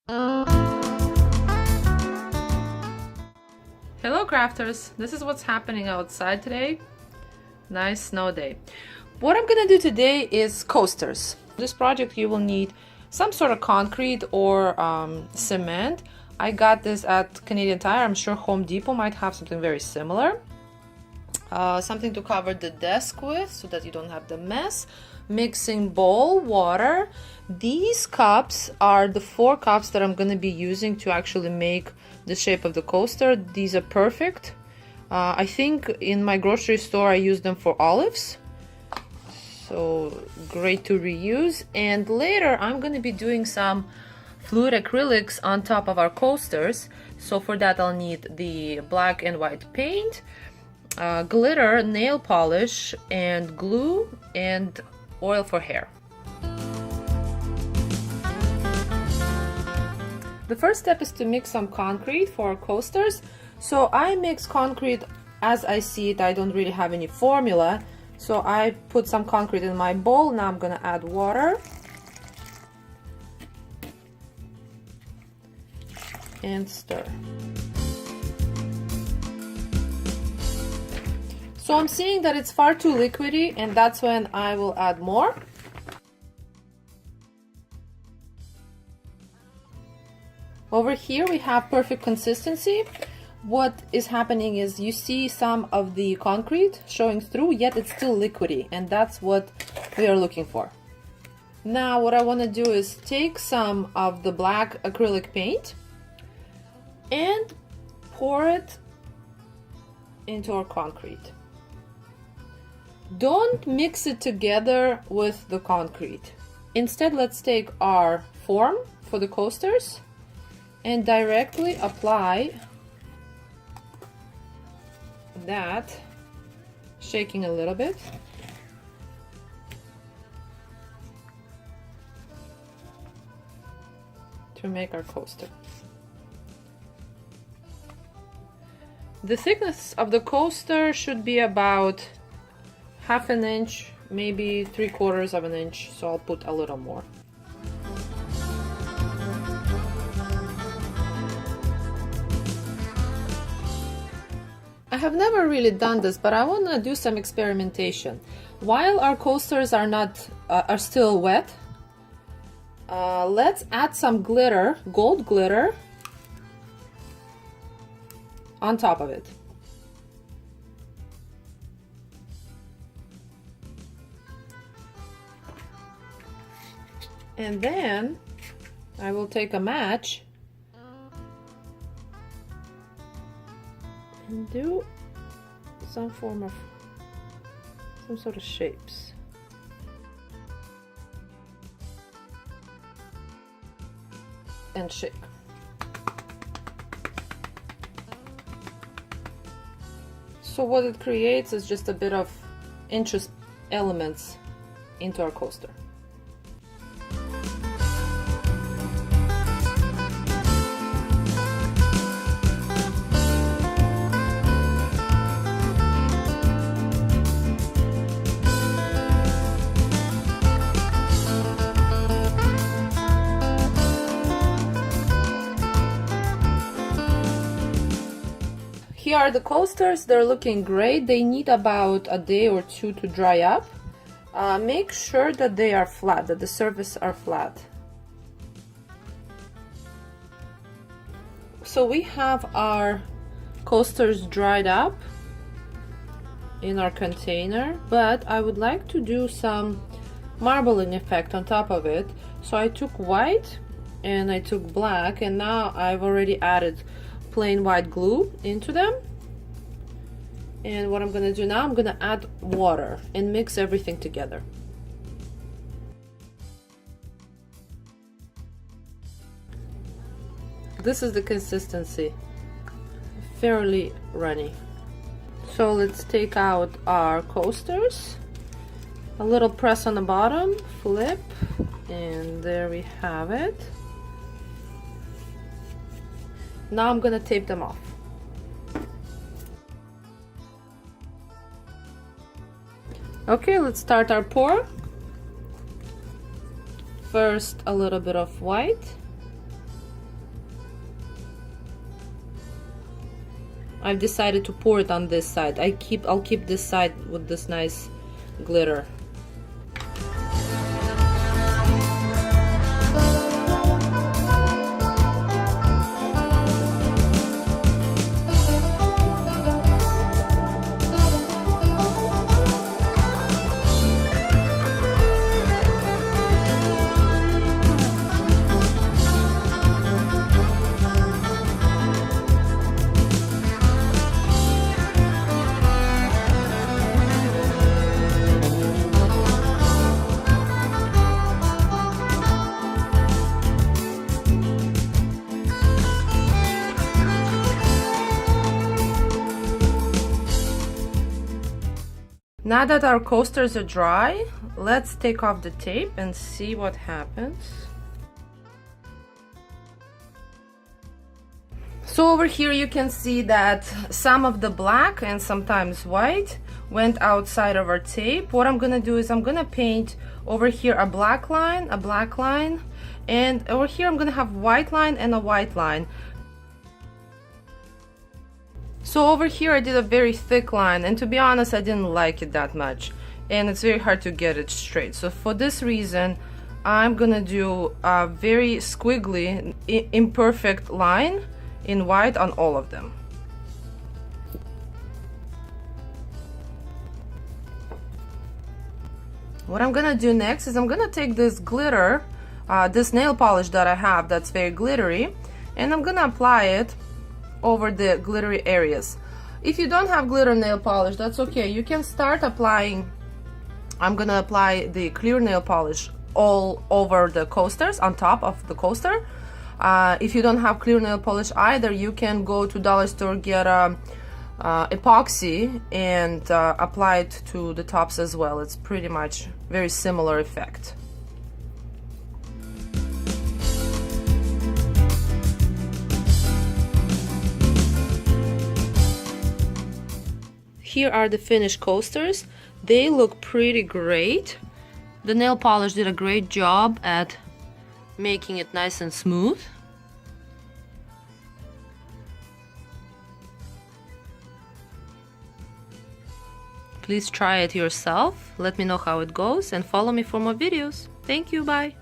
Hello crafters, this is what's happening outside today. Nice snow day. What I'm gonna do today is coasters. This project you will need some sort of concrete or cement. I got this at Canadian Tire. I'm sure Home Depot might have something very similar. Something to cover the desk with so that you don't have the mess. Mixing bowl, water. These cups are the 4 cups that I'm going to be using to actually make the shape of the coaster. These are perfect. I think in my grocery store I use them for olives. So great to reuse. And later I'm going to be doing some fluid acrylics on top of our coasters. So for that I'll need the black and white paint, glitter, nail polish, and glue, and oil for hair. The first step is to mix some concrete for our coasters. So I mix concrete as I see it. I don't really have any formula. So I put some concrete in my bowl. Now I'm gonna add water. And stir. So I'm seeing that it's far too liquidy, and that's when I will add more. Over here we have perfect consistency. What is happening is you see some of the concrete showing through, yet it's still liquidy, and that's what we are looking for. Now what I want to do is take some of the black acrylic paint and pour it into our concrete. Don't mix it together with the concrete. Instead, let's take our form for the coasters and directly apply that, shaking a little bit. To make our coaster. The thickness of the coaster should be about 1/2 inch, maybe 3/4 of an inch, so I'll put a little more. I have never really done this, but I want to do some experimentation. While our coasters are still wet, let's add some glitter, gold glitter, on top of it. And then I will take a match and do some sort of shapes. And shake. So what it creates is just a bit of interest elements into our coaster. Here are the coasters. They're looking great. They need about a day or 2 to dry up. Make sure that they are flat, that the surfaces are flat. So we have our coasters dried up in our container, but I would like to do some marbling effect on top of it. So I took white and I took black, and now I've already added plain white glue into them. And what I'm gonna do now, I'm gonna add water and mix everything together. This is the consistency, fairly runny. So let's take out our coasters, a little press on the bottom, flip, and there we have it. Now I'm gonna tape them off. Okay, let's start our pour. First a little bit of white, I've decided to pour it on this side. I'll keep this side with this nice glitter. Now that our coasters are dry, let's take off the tape and see what happens. So over here you can see that some of the black and sometimes white went outside of our tape. What I'm gonna do is I'm gonna paint over here a black line, and over here I'm gonna have white line and a white line. So over here I did a very thick line, and to be honest I didn't like it that much, and it's very hard to get it straight. So for this reason I'm gonna do a very squiggly, imperfect line in white on all of them. What I'm gonna do next is I'm gonna take this glitter, this nail polish that I have that's very glittery, and I'm gonna apply it over the glittery areas. If you don't have glitter nail polish, that's okay. You can start applying. I'm gonna apply the clear nail polish all over the coasters, on top of the coaster. If you don't have clear nail polish either, you can go to dollar store, get epoxy and apply it to the tops as well. It's pretty much very similar effect. Here are the finished coasters. They look pretty great. The nail polish did a great job at making it nice and smooth. Please try it yourself. Let me know how it goes and follow me for more videos. Thank you, bye.